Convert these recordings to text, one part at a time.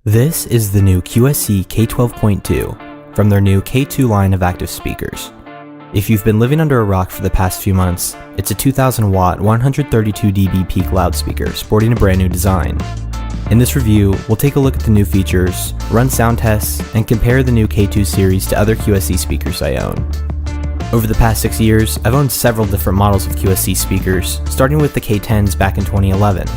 This is the new QSC K12.2 from their new K2 line of active speakers. If you've been living under a rock for the past few months, it's a 2000 watt 132 dB peak loudspeaker sporting a brand new design. In this review, we'll take a look at the new features, run sound tests, and compare the new K2 series to other QSC speakers I own. Over the past 6 years, I've owned several different models of QSC speakers, starting with the K10s back in 2011,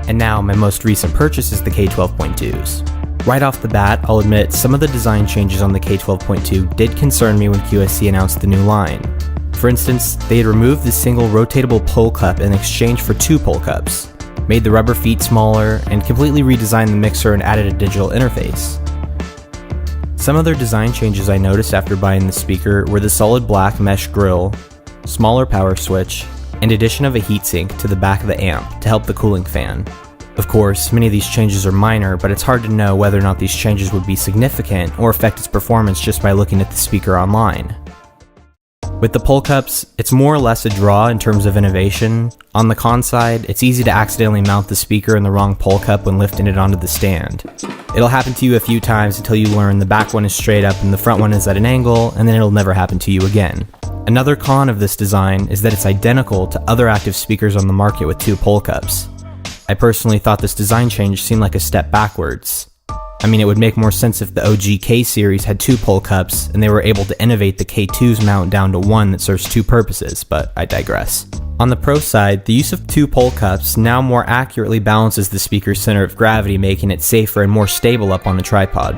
and now my most recent purchase is the K12.2s. Right off the bat, I'll admit some of the design changes on the K12.2 did concern me when QSC announced the new line. For instance, they had removed the single rotatable pull cup in exchange for two pull cups, made the rubber feet smaller, and completely redesigned the mixer and added a digital interface. Some other design changes I noticed after buying the speaker were the solid black mesh grille, smaller power switch, and addition of a heatsink to the back of the amp to help the cooling fan. Of course, many of these changes are minor, but it's hard to know whether or not these changes would be significant or affect its performance just by looking at the speaker online. With the pull cups, it's more or less a draw in terms of innovation. On the con side, it's easy to accidentally mount the speaker in the wrong pull cup when lifting it onto the stand. It'll happen to you a few times until you learn the back one is straight up and the front one is at an angle, and then it'll never happen to you again. Another con of this design is that it's identical to other active speakers on the market with two pull cups. I personally thought this design change seemed like a step backwards. I mean, it would make more sense if the OG K series had two pull cups and they were able to innovate the K2's mount down to one that serves two purposes, but I digress. On the pro side, the use of two pull cups now more accurately balances the speaker's center of gravity, making it safer and more stable up on the tripod.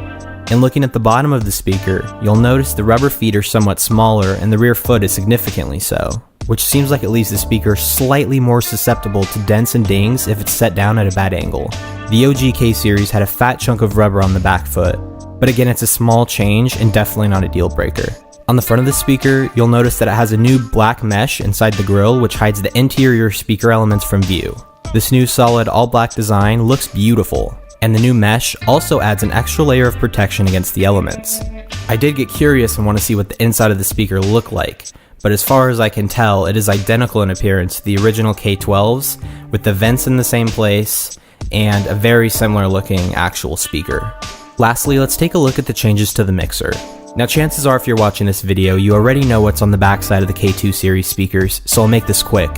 And looking at the bottom of the speaker, you'll notice the rubber feet are somewhat smaller and the rear foot is significantly so, which seems like it leaves the speaker slightly more susceptible to dents and dings if it's set down at a bad angle. The OG K series had a fat chunk of rubber on the back foot, but again, it's a small change and definitely not a deal breaker. On the front of the speaker, you'll notice that it has a new black mesh inside the grille which hides the interior speaker elements from view. This new solid all black design looks beautiful, and the new mesh also adds an extra layer of protection against the elements. I did get curious and want to see what the inside of the speaker looked like, but as far as I can tell, it is identical in appearance to the original K12s, with the vents in the same place, and a very similar looking actual speaker. Lastly, let's take a look at the changes to the mixer. Now chances are if you're watching this video, you already know what's on the backside of the K2 series speakers, so I'll make this quick.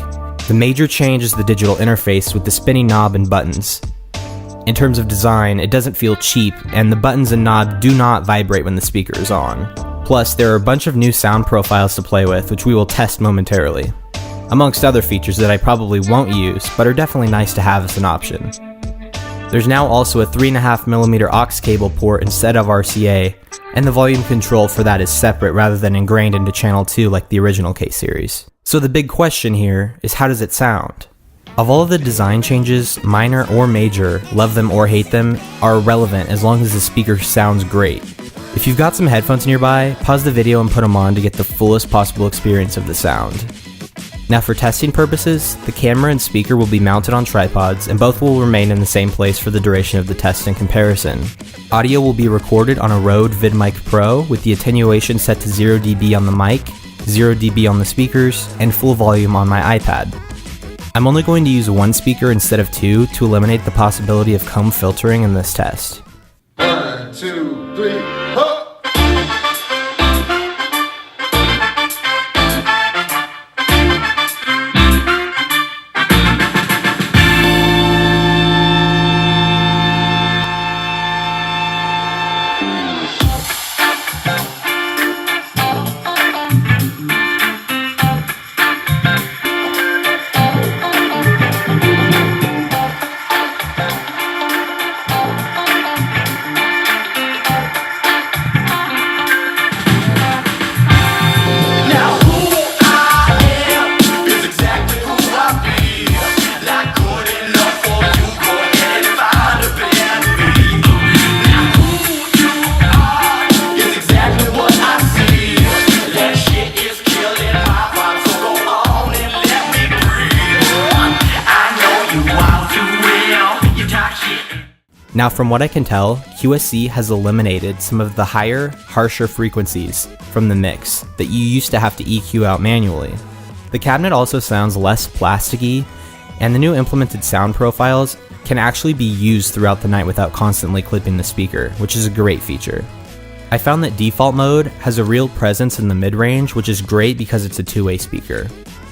The major change is the digital interface with the spinning knob and buttons. In terms of design, it doesn't feel cheap, and the buttons and knob do not vibrate when the speaker is on. Plus, there are a bunch of new sound profiles to play with, which we will test momentarily, amongst other features that I probably won't use, but are definitely nice to have as an option. There's now also a 3.5mm aux cable port instead of RCA, and the volume control for that is separate rather than ingrained into channel 2 like the original K series. So the big question here is, how does it sound? Of all of the design changes, minor or major, love them or hate them, are irrelevant as long as the speaker sounds great. If you've got some headphones nearby, pause the video and put them on to get the fullest possible experience of the sound. Now for testing purposes, the camera and speaker will be mounted on tripods and both will remain in the same place for the duration of the test and comparison. Audio will be recorded on a Rode VidMic Pro with the attenuation set to 0 dB on the mic, 0 dB on the speakers, and full volume on my iPad. I'm only going to use one speaker instead of two to eliminate the possibility of comb filtering in this test. 1, 2, 3, ho! Now from what I can tell, QSC has eliminated some of the higher, harsher frequencies from the mix that you used to have to EQ out manually. The cabinet also sounds less plasticky, and the new implemented sound profiles can actually be used throughout the night without constantly clipping the speaker, which is a great feature. I found that default mode has a real presence in the mid-range, which is great because it's a two-way speaker.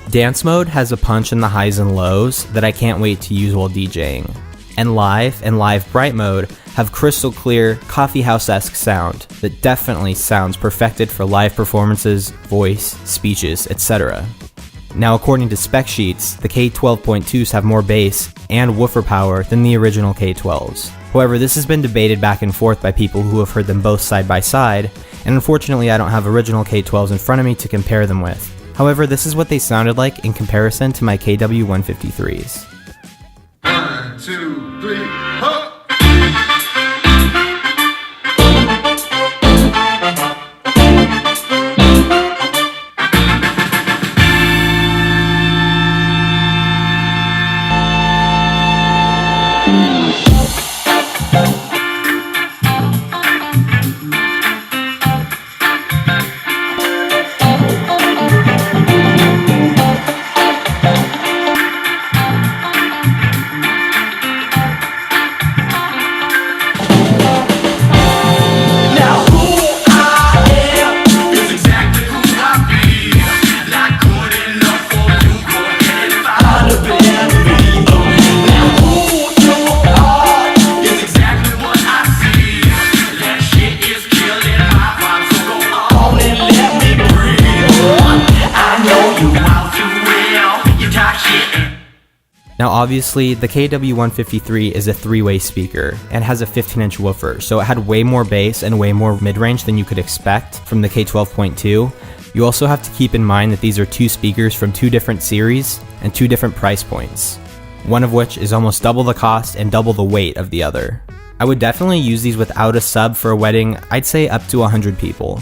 Dance mode has a punch in the highs and lows that I can't wait to use while DJing. And live bright mode have crystal clear, coffeehouse-esque sound that definitely sounds perfected for live performances, voice, speeches, etc. Now, according to spec sheets, the K12.2s have more bass and woofer power than the original K12s. However, this has been debated back and forth by people who have heard them both side by side, and unfortunately I don't have original K12s in front of me to compare them with. However, this is what they sounded like in comparison to my KW153s. 1, 2, 3, ho! Now obviously, the KW153 is a three-way speaker and has a 15-inch woofer, so it had way more bass and way more mid-range than you could expect from the K12.2. You also have to keep in mind that these are two speakers from two different series and two different price points, one of which is almost double the cost and double the weight of the other. I would definitely use these without a sub for a wedding, I'd say up to 100 people.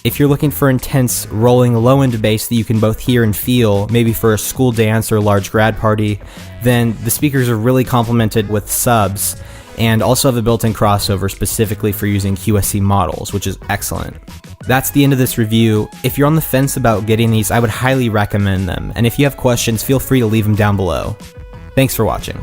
If you're looking for intense, rolling, low-end bass that you can both hear and feel, maybe for a school dance or a large grad party, then the speakers are really complemented with subs, and also have a built-in crossover specifically for using QSC models, which is excellent. That's the end of this review. If you're on the fence about getting these, I would highly recommend them, and if you have questions, feel free to leave them down below. Thanks for watching.